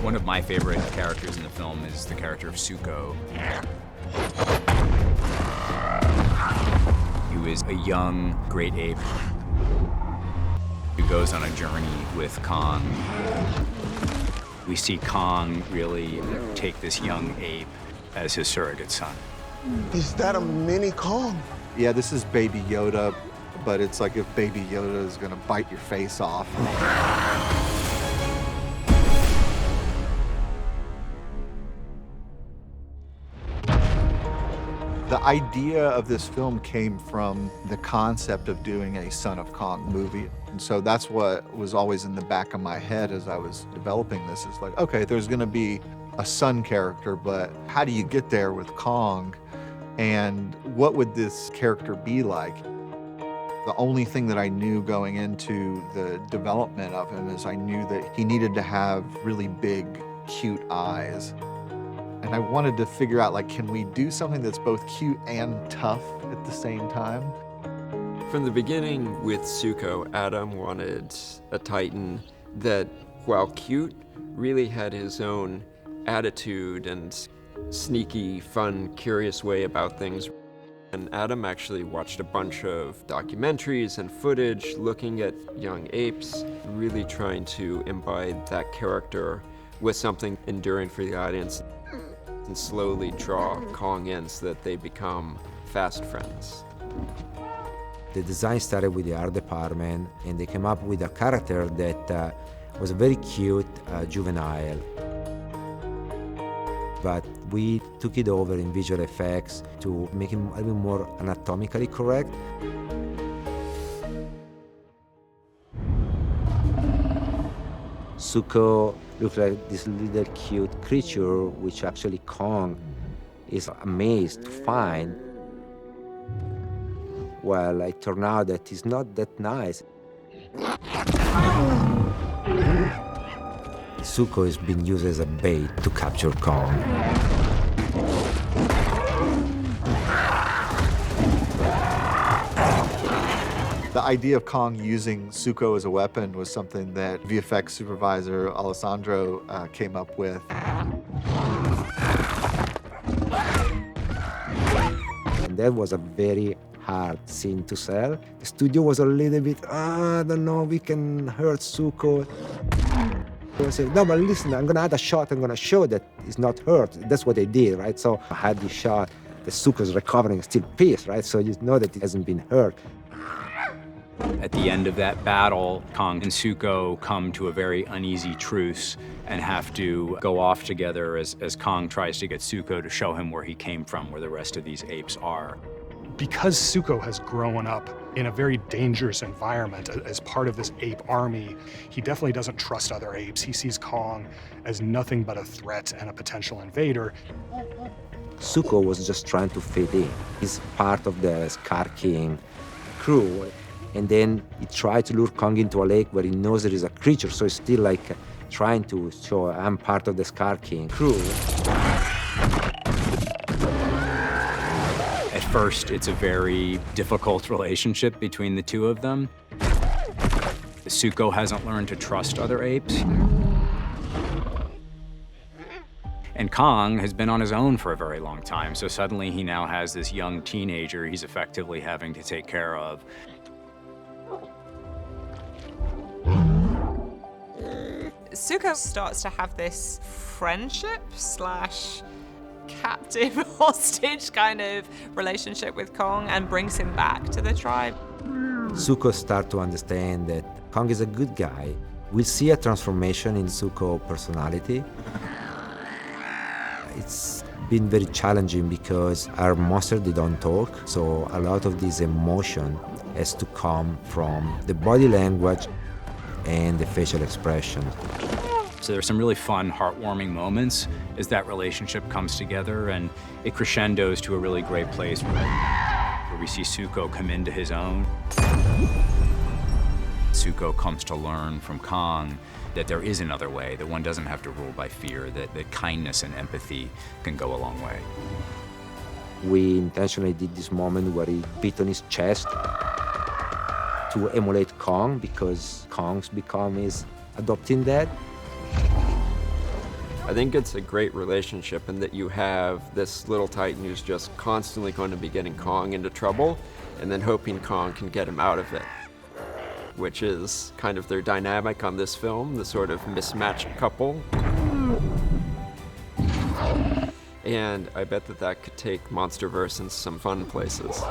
One of my favorite characters in the film is the character of Suko. He was a young great ape who goes on a journey with Kong. We see Kong really take this young ape as his surrogate son. Is that a mini Kong? Yeah, this is Baby Yoda, but it's like if Baby Yoda is gonna bite your face off. The idea of this film came from the concept of doing a Son of Kong movie. And so that's what was always in the back of my head as I was developing this. Is like, okay, there's gonna be a son character, but how do you get there with Kong? And what would this character be like? The only thing that I knew going into the development of him is I knew that he needed to have really big, cute eyes. And I wanted to figure out, like, can we do something that's both cute and tough at the same time? From the beginning with Suko, Adam wanted a Titan that, while cute, really had his own attitude and sneaky, fun, curious way about things. And Adam actually watched a bunch of documentaries and footage looking at young apes, really trying to imbibe that character with something enduring for the audience and slowly draw Kong in so that they become fast friends. The design started with the art department, and they came up with a character that was very cute, juvenile. But we took it over in visual effects to make him a little more anatomically correct. Suko looked like this little cute creature, which actually Kong is amazed to find. Well, it turned out that he's not that nice. Suko has been used as a bait to capture Kong. The idea of Kong using Suko as a weapon was something that VFX supervisor Alessandro came up with. And that was a very hard scene to sell. The studio was a little bit, I don't know, we can hurt Suko. I said, no, but listen, I'm gonna add a shot, I'm gonna show that he's not hurt. That's what they did, right? So I had this shot, the Suko's recovering, still pissed, right? So you know that he hasn't been hurt. At the end of that battle, Kong and Suko come to a very uneasy truce and have to go off together as Kong tries to get Suko to show him where he came from, where the rest of these apes are. Because Suko has grown up in a very dangerous environment as part of this ape army, he definitely doesn't trust other apes. He sees Kong as nothing but a threat and a potential invader. Suko was just trying to fit in. He's part of the Scar King crew. And then he tried to lure Kong into a lake where he knows there is a creature, so he's still like trying to show I'm part of the Scar King crew. At first, it's a very difficult relationship between the two of them. Suko hasn't learned to trust other apes. And Kong has been on his own for a very long time, so suddenly he now has this young teenager he's effectively having to take care of. Suko starts to have this friendship slash captive hostage kind of relationship with Kong and brings him back to the tribe. Suko starts to understand that Kong is a good guy. We'll see a transformation in Suko's personality. It's been very challenging because our monsters, they don't talk, so a lot of this emotion has to come from the body language and the facial expression. So there's some really fun, heartwarming moments as that relationship comes together, and it crescendos to a really great place where we see Suko come into his own. Suko comes to learn from Kong that there is another way, that one doesn't have to rule by fear, that kindness and empathy can go a long way. We intentionally did this moment where he beat on his chest to emulate Kong, because Kong's become his adopting dad. I think it's a great relationship in that you have this little Titan who's just constantly going to be getting Kong into trouble and then hoping Kong can get him out of it, which is kind of their dynamic on this film, the sort of mismatched couple. And I bet that that could take MonsterVerse in some fun places.